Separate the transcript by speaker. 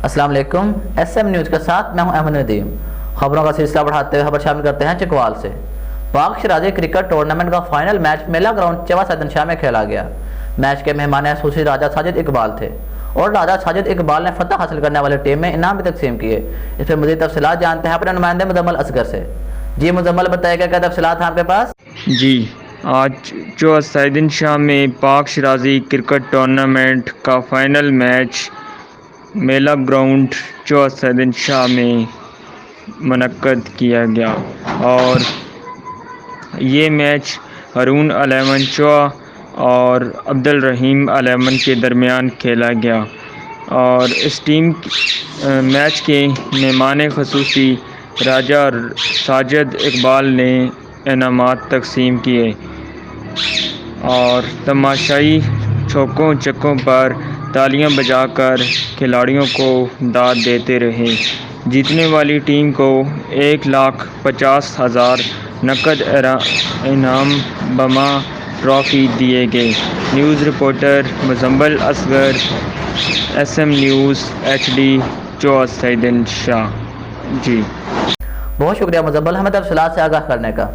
Speaker 1: السلام علیکم، S M news کے ساتھ میں ہوں احمد ندیم۔ خبروں کا سلسلہ بڑھاتے ہوئے خبر شامل کرتے ہیں چکوال سے۔ پاک شیرازی کرکٹ ٹورنامنٹ کا فائنل میچ میلہ گراونڈ چوا سیدن شاہ میں کھیلا گیا۔ میچ کے مہمان خصوصی راجہ ساجد اقبال تھے اور راجہ ساجد اقبال نے فتح حاصل کرنے والے ٹیم میں انعام بھی تقسیم کیے۔ اس پر مزید تفصیلات جانتے ہیں اپنے نمائندے مزمل اصغر سے۔ جی مزمل، بتائیے کیا تفصیلات ہیں آپ کے پاس؟
Speaker 2: جی، آج جو سیدن شاہ میں پاک شیرازی کرکٹ ٹورنامنٹ کا فائنل میچ میلہ گراؤنڈ جو سیدن شاہ میں منعقد کیا گیا اور یہ میچ ہارون 11 چوا اور عبد الرحیم 11 کے درمیان کھیلا گیا اور اس ٹیم میچ کے مہمان خصوصی راجہ ساجد اقبال نے انعامات تقسیم کیے اور تماشائی چوکوں چکوں پر تالیاں بجا کر کھلاڑیوں کو داد دیتے رہے۔ جیتنے والی ٹیم کو 1,50,000 نقد انعام بما ٹرافی دیے گئے۔ News reporter Muzammil Asghar, S M news HD، جو سیدن شاہ۔ جی
Speaker 1: بہت شکریہ مزمل، ہمیں تفصیلات سے آگاہ کرنے کا۔